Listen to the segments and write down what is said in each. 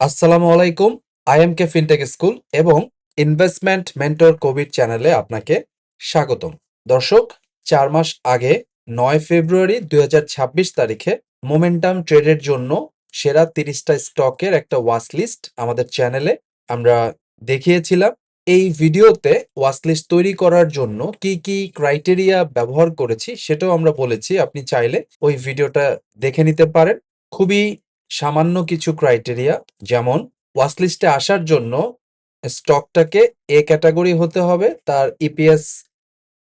আসসালামু আলাইকুম। আইএমকে fintech school এবং ইনভেস্টমেন্ট মেন্টর কোভিড চ্যানেলে আপনাকে স্বাগতম। দর্শক, ৪ মাস আগে ৯ ফেব্রুয়ারি ২০২৬ তারিখে মোমেন্টাম ট্রেডের জন্য সেরা ৩০টা স্টকের একটা ওয়াচ লিস্ট আমাদের চ্যানেলে আমরা দেখিয়েছিলাম। এই ভিডিওতে ওয়াচ লিস্ট তৈরি করার জন্য কি কি ক্রাইটেরিয়া ব্যবহার করেছি সেটাও আমরা বলেছি। আপনি চাইলে ওই ভিডিওটা দেখে নিতে পারেন। খুবই সামান্য কিছু ক্রাইটেরিয়া, যেমন ওয়াচলিস্টে আসার জন্য স্টকটাকে এ ক্যাটাগরি হতে হবে, তার ইপিএস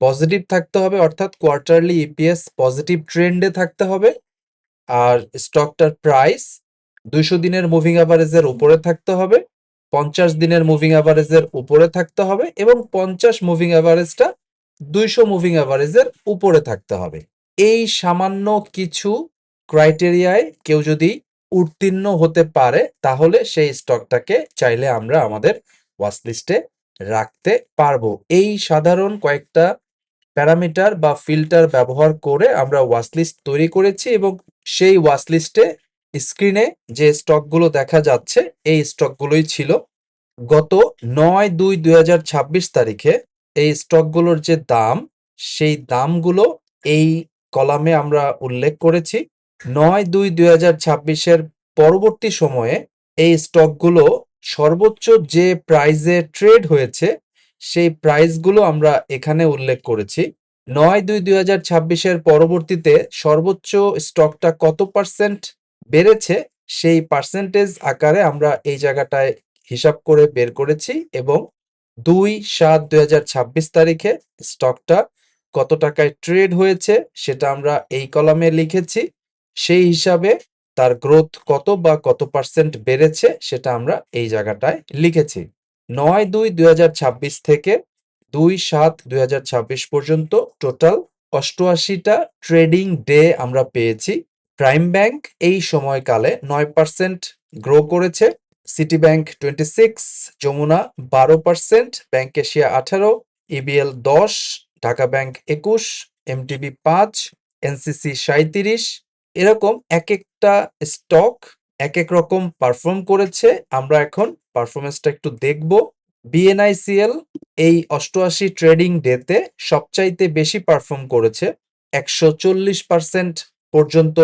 পজিটিভ থাকতে হবে, অর্থাৎ কোয়ার্টারলি ইপিএস পজিটিভ ট্রেন্ডে থাকতে হবে। আর স্টকটার প্রাইস ২০০ দিনের মুভিং অ্যাভারেজের উপরে থাকতে হবে, ৫০ দিনের মুভিং অ্যাভারেজের উপরে থাকতে হবে এবং ৫০ মুভিং অ্যাভারেজটা ২০০ মুভিং অ্যাভারেজের উপরে থাকতে হবে। এই সামান্য কিছু ক্রাইটেরিয়ায় কেউ যদি উত্তীর্ণ হতে পারে তাহলে সেই স্টকটাকে চাইলে আমরা আমাদের ওয়াচলিস্টে রাখতে পারবো। এই সাধারণ কয়েকটা প্যারামিটার বা ফিল্টার ব্যবহার করে আমরা ওয়াচলিস্ট তৈরি করেছি এবং সেই ওয়াচলিস্টে স্ক্রিনে যে স্টকগুলো দেখা যাচ্ছে এই স্টকগুলোই ছিল। গত ৯/২/২০২৬ তারিখে এই স্টকগুলোর যে দাম, সেই দামগুলো এই কলামে আমরা উল্লেখ করেছি। ৯/২/২০২৬ এর পরবর্তী সময়ে এই স্টকগুলো সর্বোচ্চ যে প্রাইজে ট্রেড হয়েছে সেই প্রাইসগুলো আমরা এখানে উল্লেখ করেছি। ৯/২/২০২৬ এর পরবর্তীতে সর্বোচ্চ স্টকটা কত পার্সেন্ট বেড়েছে সেই পার্সেন্টেজ আকারে আমরা এই জায়গাটায় হিসাব করে বের করেছি এবং ২/৭/২০২৬ তারিখে স্টকটা কত টাকায় ট্রেড হয়েছে সেটা আমরা এই কলামে লিখেছি। সেই হিসাবে তার গ্রোথ কত বা কত পার্সেন্ট বেড়েছে সেটা আমরা এই জায়গাটায় লিখেছি। ৯/২/২০২৬ থেকে ২/৭/২০২৬ পর্যন্ত টোটাল ৮৮টা ট্রেডিং ডে আমরা পেয়েছি। প্রাইম ব্যাংক এই সময়কালে ৯% গ্রো করেছে, সিটি ব্যাংক 26, যমুনা 12%, Bank Asia 18, EBL 10, Dhaka Bank 21, MTB 5, NCC 37। এরকম এক একটা স্টক এক এক রকম পারফর্ম করেছে। আমরা এখন পারফরমেন্সটা একটু দেখব। বিএনআইসিএল এই ৮৮ ট্রেডিং ডেতে সবচাইতে বেশি পারফর্ম করেছে, ১৪০% পর্যন্ত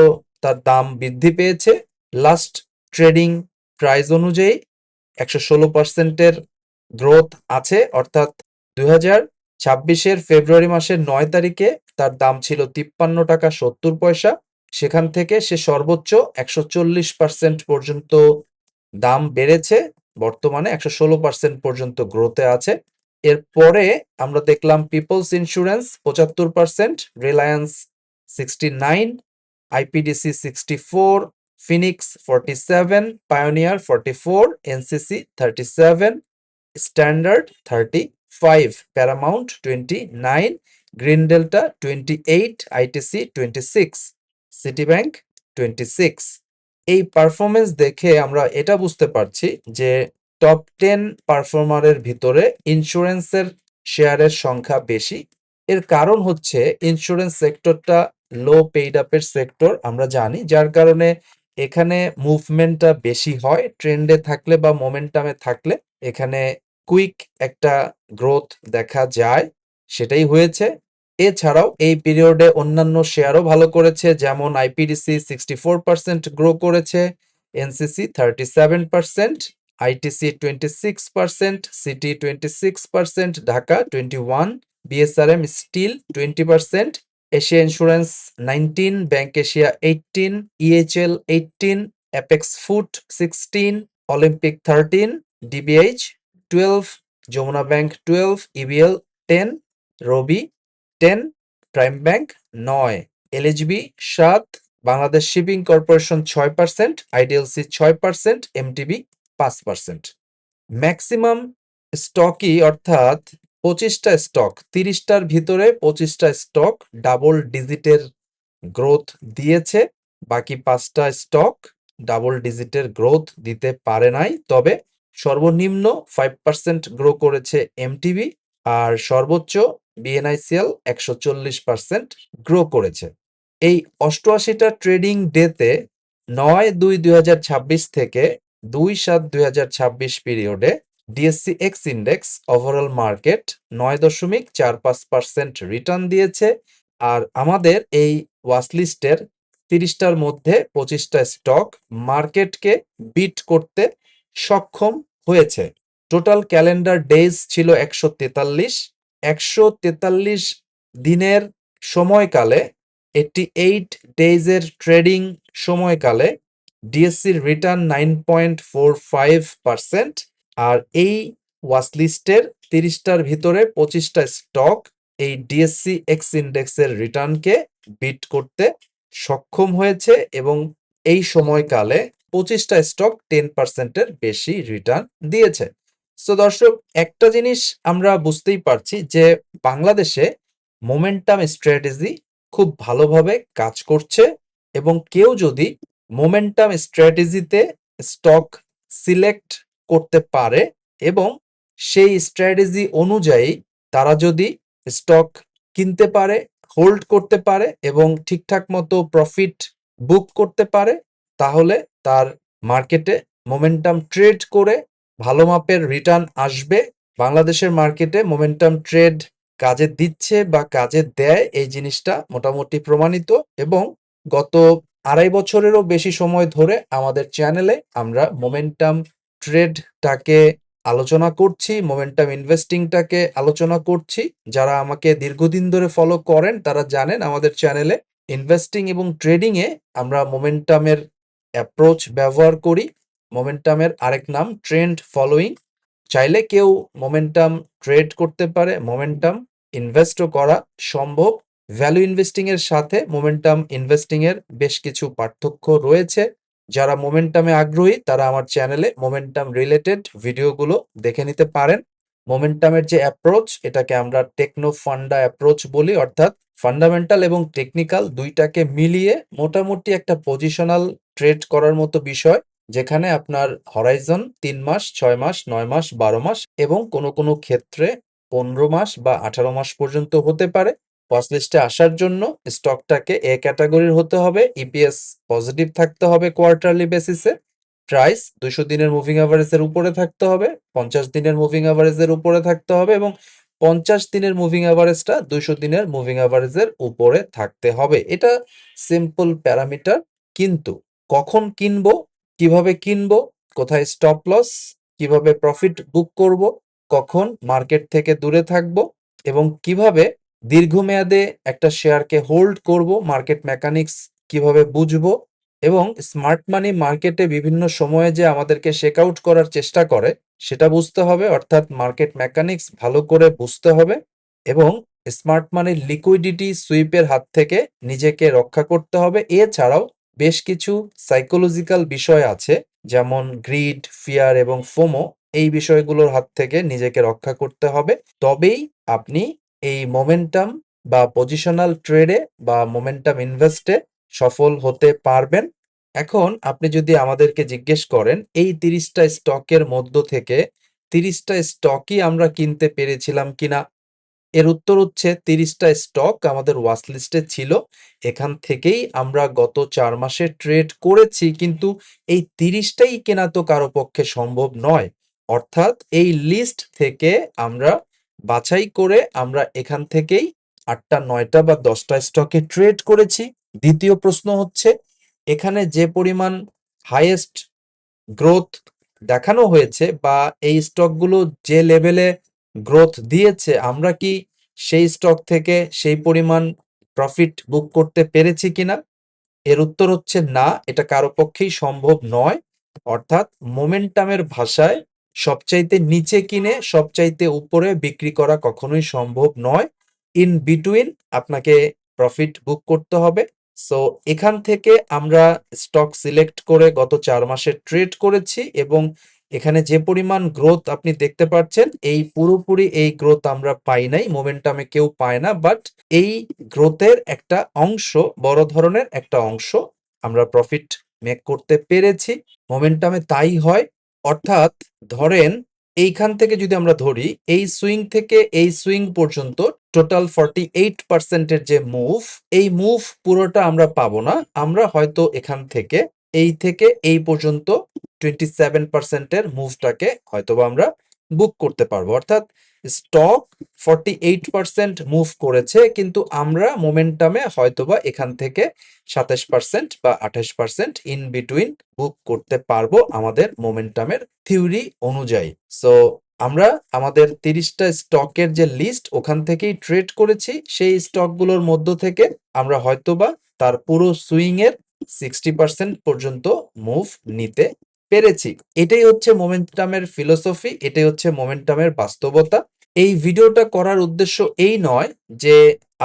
তার দাম বৃদ্ধি পেয়েছে। লাস্ট ট্রেডিং প্রাইস অনুযায়ী ১১৬%-এর গ্রোথ আছে, অর্থাৎ ২০২৬-এর ফেব্রুয়ারি মাসের ৯ তারিখে তার দাম ছিল ৫৩ টাকা ৭০ পয়সা। সেখান থেকে সে সর্বোচ্চ ১৪০% পর্যন্ত দাম বেড়েছে, বর্তমানে ১১৬% পর্যন্ত গ্রোথে আছে। এরপরে আমরা দেখলাম Peoples Insurance ৭৫%, Reliance 69, IPDC 64, Phoenix 47, Pioneer 44, NCC 37, Standard 35, Paramount 29, Green Delta 28, ITC 26, City Bank 26। এই পারফরমেন্স দেখে আমরা এটা বুঝতে পারছি যে টপ 10 পারফর্মারের ভিতরে ইন্স্যুরেন্সের শেয়ারের সংখ্যা বেশি। এর কারণ হচ্ছে ইন্স্যুরেন্স সেক্টরটা লো পেইড আপের সেক্টর আমরা জানি, যার কারণে এখানে মুভমেন্টটা বেশি হয়। ট্রেন্ডে থাকলে বা মোমেন্টামে থাকলে এখানে কুইক একটা গ্রোথ দেখা যায়, সেটাই হয়েছে। এছাড়াও এই পিরিয়ডে অন্যান্য শেয়ারও ভালো করেছে, যেমন আইপিডিসি 64% গ্রো করেছে, NCC 37%, ITC 26%, City 26%, Dhaka 21, BSRM steel 20%, Asia insurance 19, bank Asia 18, EHL 18, Apex food 16, Olympic 13, DBH 12, Jamuna bank 12, EBL 10, Robi 10, prime bank 9, LHB 7, Bangladesh shipping corporation 6%, IDLC 6%, MTB 5%। Maximum স্টকই, অর্থাৎ 25টা স্টক, 30টার ভিতরে 25টা স্টক ডাবল ডিজিটের গ্রোথ দিয়েছে। বাকি 5টা স্টক ডাবল ডিজিটের গ্রোথ দিতে পারে নাই, তবে সর্বনিম্ন 5% গ্রো করেছে এমটিবি আর সর্বোচ্চ বিএনআইসিএল ১৪০% গ্রো করেছে। এই ৮৮টা ট্রেডিং ডেতে ৯/২/২০২৬ থেকে ২/৭/২০২৬ পিরিয়ডে DSC x index overall market ৯.৪৫% return দিয়েছে। আর আমাদের এই ওয়াচলিস্টের ৩০টার মধ্যে ২৫টা স্টক মার্কেটকে বিট করতে সক্ষম হয়েছে। টোটাল ক্যালেন্ডার ডেজ ছিল ১৪৩। ১৪৩ দিনের সময়কালে 88 ডেইজের ট্রেডিং সময়কালে ডিএসসির রিটার্ন 9.45%। আর এই ওয়াচলিস্টের ৩০টার ভিতরে ২৫টা স্টক এই ডিএসসি এক্স ইন্ডেক্সের রিটার্নকে বিট করতে সক্ষম হয়েছে এবং এই সময়কালে ২৫টা স্টক 10%-এর বেশি রিটার্ন দিয়েছে। সো দর্শক, একটা জিনিস আমরা বুঝতেই পারছি যে বাংলাদেশে মোমেন্টাম স্ট্র্যাটেজি খুব ভালোভাবে কাজ করছে এবং কেউ যদি মোমেন্টাম স্ট্র্যাটেজিতে স্টক সিলেক্ট করতে পারে এবং সেই স্ট্র্যাটেজি অনুযায়ী তারা যদি স্টক কিনতে পারে, হোল্ড করতে পারে এবং ঠিকঠাক মতো প্রফিট বুক করতে পারে, তাহলে তার মার্কেটে মোমেন্টাম ট্রেড করে ভালো মাপের রিটার্ন আসবে। বাংলাদেশের মার্কেটে মোমেন্টাম ট্রেড কাজে দিচ্ছে বা কাজে দেয়, এই জিনিসটা মোটামুটি প্রমাণিত এবং গত ২.৫ বছরেরও বেশি সময় ধরে আমাদের চ্যানেলে আমরা মোমেন্টাম ট্রেডটাকে আলোচনা করছি, মোমেন্টাম ইনভেস্টিংটাকে আলোচনা করছি। যারা আমাকে দীর্ঘদিন ধরে ফলো করেন তারা জানেন আমাদের চ্যানেলে ইনভেস্টিং এবং ট্রেডিংয়ে আমরা মোমেন্টামের অ্যাপ্রোচ ব্যবহার করি। মোমেন্টামের আরেক নাম ট্রেন্ড ফলোইং। চাইলে কেউ মোমেন্টাম ট্রেড করতে পারে, মোমেন্টাম ইনভেস্টও করা সম্ভব। ভ্যালু ইনভেস্টিং এর সাথে মোমেন্টাম ইনভেস্টিং এর বেশ কিছু পার্থক্য রয়েছে। যারা মোমেন্টামে আগ্রহী তারা আমার চ্যানেলে মোমেন্টাম রিলেটেড ভিডিওগুলো দেখে নিতে পারেন। মোমেন্টামের যে অ্যাপ্রোচ, এটাকে আমরা টেকনো ফান্ডা অ্যাপ্রোচ বলি, অর্থাৎ ফান্ডামেন্টাল এবং টেকনিক্যাল দুইটাকে মিলিয়ে মোটামুটি একটা পজিশনাল ট্রেড করার মতো বিষয়, যেখানে আপনার হরাইজন ৩ মাস, ৬ মাস, ৯ মাস, ১২ মাস এবং কোনো ক্ষেত্রে ১৫ মাস বা ১৮ মাস পর্যন্ত হতে পারে। ওয়াচ লিস্টে আসার জন্য স্টকটাকে এ ক্যাটাগরির হতে হবে, ইপিএস পজিটিভ থাকতে হবে কোয়ার্টারলি বেসিসে, প্রাইস ২০০ দিনের মুভিং অ্যাভারেজের উপরে থাকতে হবে, ৫০ দিনের মুভিং অ্যাভারেজের উপরে থাকতে হবে এবং ৫০ দিনের মুভিং অ্যাভারেজটা ২০০ দিনের মুভিং অ্যাভারেজের উপরে থাকতে হবে। এটা সিম্পল প্যারামিটার। কিন্তু কখন কিনবো, কিভাবে কিনবো, কোথায় স্টপ লস, কিভাবে প্রফিট বুক করব, কখন মার্কেট থেকে দূরে থাকবো এবং কিভাবে দীর্ঘমেয়াদে একটা শেয়ারকে হোল্ড করব, মার্কেট মেকানিক্স কিভাবে বুঝবো এবং স্মার্ট মানি মার্কেটে বিভিন্ন সময়ে যে আমাদেরকে শেক আউট করার চেষ্টা করে সেটা বুঝতে হবে, অর্থাৎ মার্কেট মেকানিক্স ভালো করে বুঝতে হবে এবং স্মার্ট মানির লিকুইডিটি সুইপের হাত থেকে নিজেকে রক্ষা করতে হবে। এছাড়াও বেশ কিছু সাইকোলজিক্যাল বিষয় আছে, যেমন গ্রিড, ফিয়ার এবং ফোমো। এই বিষয়গুলোর হাত থেকে নিজেকে রক্ষা করতে হবে, তবেই আপনি এই মোমেন্টাম বা পজিশনাল ট্রেডে বা মোমেন্টাম ইনভেস্টে সফল হতে পারবেন। এখন আপনি যদি আমাদেরকে জিজ্ঞেস করেন এই ৩০টা স্টকের মধ্য থেকে ৩০টা স্টকই আমরা কিনতে পেরেছিলাম কিনা, এর উত্তর হচ্ছে ৩০টা স্টক আমাদের ওয়াচ লিস্টে ছিল। এখান থেকেই আমরা গত ৪ মাসে ট্রেড করেছি, কিন্তু এই ৩০টাই কেনা তো কারো পক্ষে সম্ভব নয়। অর্থাৎ এই লিস্ট থেকে আমরা বাছাই করে আমরা এখান থেকেই ৮টা, ৯টা বা ১০টা স্টকে ট্রেড করেছি। দ্বিতীয় প্রশ্ন হচ্ছে, এখানে যে পরিমাণ হাইয়েস্ট গ্রোথ দেখানো হয়েছে বা এই স্টকগুলো যে লেভেলে গ্রোথ দিয়েছে, আমরা কি সেই স্টক থেকে সেই পরিমাণ প্রফিট বুক করতে পেরেছি কিনা? এর উত্তর হচ্ছে না, এটা কারো পক্ষেই সম্ভব নয়। অর্থাৎ মোমেন্টামের ভাষায় সবচাইতে নিচে কিনে সবচাইতে উপরে বিক্রি করা কখনোই সম্ভব নয়। ইন বিটুইন আপনাকে প্রফিট বুক করতে হবে। সো এখান থেকে আমরা স্টক সিলেক্ট করে গত ৪ মাসে ট্রেড করেছি এবং এখানে যে পরিমাণ গ্রোথ আপনি দেখতে পাচ্ছেন, এই পুরোপুরি এই গ্রোথ আমরা পাই নাই, মোমেন্টামে কেউ পায় না, বাট এই গ্রোথের একটা অংশ, বড় ধরনের একটা অংশ আমরা প্রফিট মেক করতে পেরেছি। মোমেন্টামে তাই হয়। অর্থাৎ ধরেন এইখান থেকে যদি আমরা ধরি, এই সুইং থেকে এই সুইং পর্যন্ত টোটাল 48% এর যে মুভ, এই মুভ পুরোটা আমরা পাবো না। আমরা হয়তো এখান থেকে এই থেকে এই পর্যন্ত 27% এর মুভটাকে হয়তোবা আমরা বুক করতে পারবো। অর্থাৎ স্টক 48% মুভ করেছে, কিন্তু আমরা মোমেন্টামে হয়তোবা এখান থেকে 27% বা 28% ইন বিটুইন বুক করতে পারবো আমাদের মোমেন্টামের থিওরি অনুযায়ী। সো আমরা আমাদের 30টা স্টকের যে লিস্ট ওখান থেকেই ট্রেড করেছি, সেই স্টকগুলোর মধ্য থেকে আমরা হয়তোবা তার পুরো সুইং এর 60% পর্যন্ত মুভ নিতে পেরেছি। এটাই হচ্ছে মোমেন্টামের ফিলোসফি, এটাই হচ্ছে মোমেন্টামের বাস্তবতা। এই ভিডিওটা করার উদ্দেশ্য এই নয় যে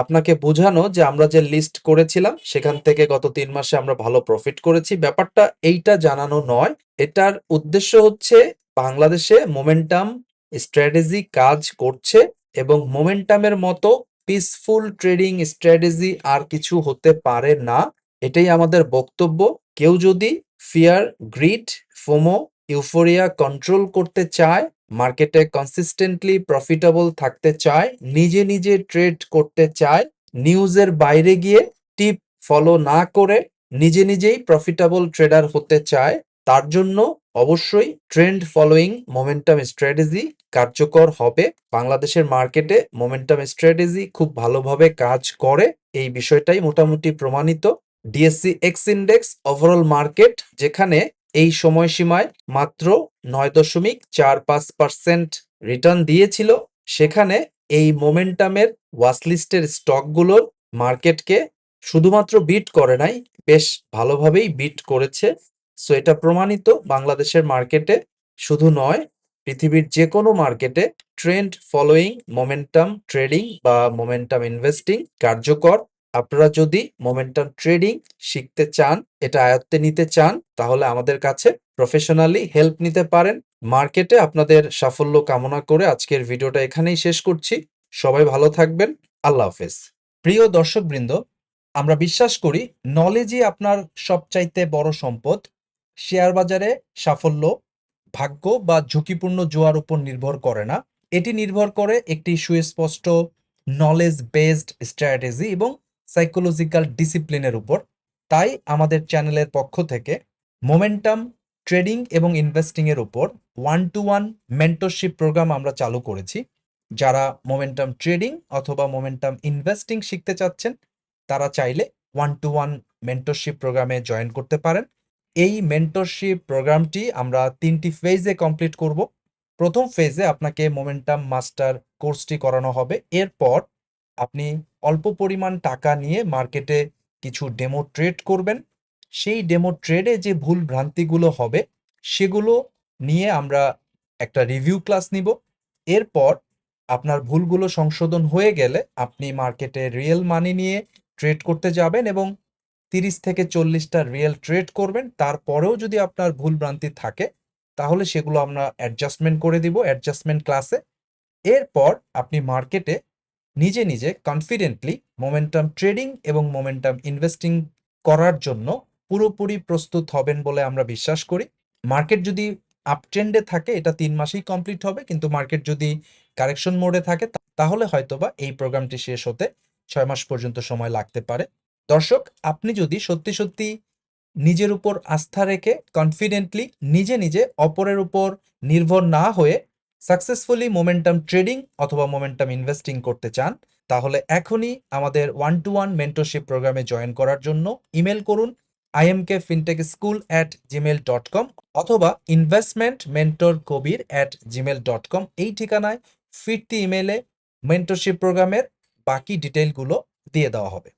আপনাকে বোঝানো যে আমরা যে লিস্ট করেছিলাম সেখান থেকে গত 3 মাসে আমরা ভালো প্রফিট করেছি, ব্যাপারটা এইটা জানানো নয়। এটার উদ্দেশ্য হচ্ছে বাংলাদেশে মোমেন্টাম স্ট্র্যাটেজি কাজ করছে এবং মোমেন্টামের মতো পিসফুল ট্রেডিং স্ট্র্যাটেজি আর কিছু হতে পারে না, এটাই আমাদের বক্তব্য। কেউ যদি fear, grid, FOMO, euphoria control করতে চায়, মার্কেটে কনসিস্টেন্টলি প্রফিটেবল থাকতে চায়, নিজে নিজে ট্রেড করতে চায়, নিউজের বাইরে গিয়ে টিপ ফলো না করে নিজে নিজেই প্রফিটেবল ট্রেডার হতে চায়, তার জন্য অবশ্যই ট্রেন্ড ফলোয়িং মোমেন্টাম স্ট্র্যাটেজি কার্যকর হবে। বাংলাদেশের মার্কেটে মোমেন্টাম স্ট্র্যাটেজি খুব ভালোভাবে কাজ করে, এই বিষয়টাই মোটামুটি প্রমাণিত। DSC x index overall market যেখানে এই সময়সীমায় মাত্র 9.45% রিটার্ন দিয়েছিল, সেখানে এই মোমেন্টামের ওয়াচলিস্টের স্টকগুলোর মার্কেটকে শুধুমাত্র বিট করে নাই, বেশ ভালোভাবেই বিট করেছে। সো এটা প্রমাণিত বাংলাদেশের মার্কেটে শুধু নয়, পৃথিবীর যে কোনো মার্কেটে ট্রেন্ড ফলোয়িং মোমেন্টাম ট্রেডিং বা মোমেন্টাম ইনভেস্টিং কার্যকর। আপনারা যদি মোমেন্টাম ট্রেডিং শিখতে চান, এটা আয়ত্তে নিতে চান, তাহলে আমাদের কাছে প্রফেশনালি হেল্প নিতে পারেন। মার্কেটে আপনাদের সাফল্য কামনা করে আজকের ভিডিওটা এখানেই শেষ করছি। সবাই ভালো থাকবেন। আল্লাহ হাফেজ। প্রিয় দর্শকবৃন্দ, আমরা বিশ্বাস করি নলেজই আপনার সবচাইতে বড় সম্পদ। শেয়ার বাজারে সাফল্য ভাগ্য বা ঝুঁকিপূর্ণ জোয়ার উপর নির্ভর করে না, এটি নির্ভর করে একটি সুস্পষ্ট নলেজ বেসড স্ট্র্যাটেজি এবং সাইকোলজিক্যাল ডিসিপ্লিনের উপর। তাই আমাদের চ্যানেলের পক্ষ থেকে মোমেন্টাম ট্রেডিং এবং ইনভেস্টিং এর উপর 1-to-1 মেন্টরশিপ প্রোগ্রাম আমরা চালু করেছি। যারা মোমেন্টাম ট্রেডিং অথবা মোমেন্টাম ইনভেস্টিং শিখতে চাচ্ছেন, তারা চাইলে 1-to-1 মেন্টরশিপ প্রোগ্রামে জয়েন করতে পারেন। এই মেন্টরশিপ প্রোগ্রামটি আমরা 3টি ফেজে কমপ্লিট করব। প্রথম ফেজে আপনাকে মোমেন্টাম মাস্টার কোর্সটি করানো হবে। এরপর আপনি অল্প পরিমাণ টাকা নিয়ে মার্কেটে কিছু ডেমো ট্রেড করবেন। সেই ডেমো ট্রেডে যে ভুল ভ্রান্তিগুলো হবে সেগুলো নিয়ে আমরা একটা রিভিউ ক্লাস নিব। এরপর আপনার ভুলগুলো সংশোধন হয়ে গেলে আপনি মার্কেটে রিয়েল মানি নিয়ে ট্রেড করতে যাবেন এবং 30 থেকে 40টা রিয়েল ট্রেড করবেন। তারপরেও যদি আপনার ভুল ভ্রান্তি থাকে তাহলে সেগুলো আমরা অ্যাডজাস্টমেন্ট করে দিব অ্যাডজাস্টমেন্ট ক্লাসে। এরপর আপনি মার্কেটে নিজে নিজে কনফিডেন্টলি মোমেন্টাম ট্রেডিং এবং মোমেন্টাম ইনভেস্টিং করার জন্য পুরোপুরি প্রস্তুত হবেন বলে আমরা বিশ্বাস করি। মার্কেট যদি আপট্রেন্ডে থাকে এটা 3 মাসেই কমপ্লিট হবে, কিন্তু মার্কেট যদি কারেকশন মোডে থাকে তাহলে হয়তোবা এই প্রোগ্রামটি শেষ হতে 6 মাস পর্যন্ত সময় লাগতে পারে। দর্শক, আপনি যদি সত্যি সত্যি নিজের উপর আস্থা রেখে কনফিডেন্টলি নিজে নিজে অপরের উপর নির্ভর না হয়ে সাকসেসফুলি মোমেন্টাম ট্রেডিং অথবা মোমেন্টাম ইনভেস্টিং করতে চান, তাহলে এখনই আমাদের 1-to-1 মেন্টরশিপ প্রোগ্রামে জয়েন করার জন্য ইমেল করুন imkfintechschool@gmail.com অথবা investmentmentorkobir@gmail.com। এই ঠিকানায় ফিরতি ইমেলে মেন্টরশিপ প্রোগ্রামের বাকি ডিটেইলগুলো দিয়ে দেওয়া হবে।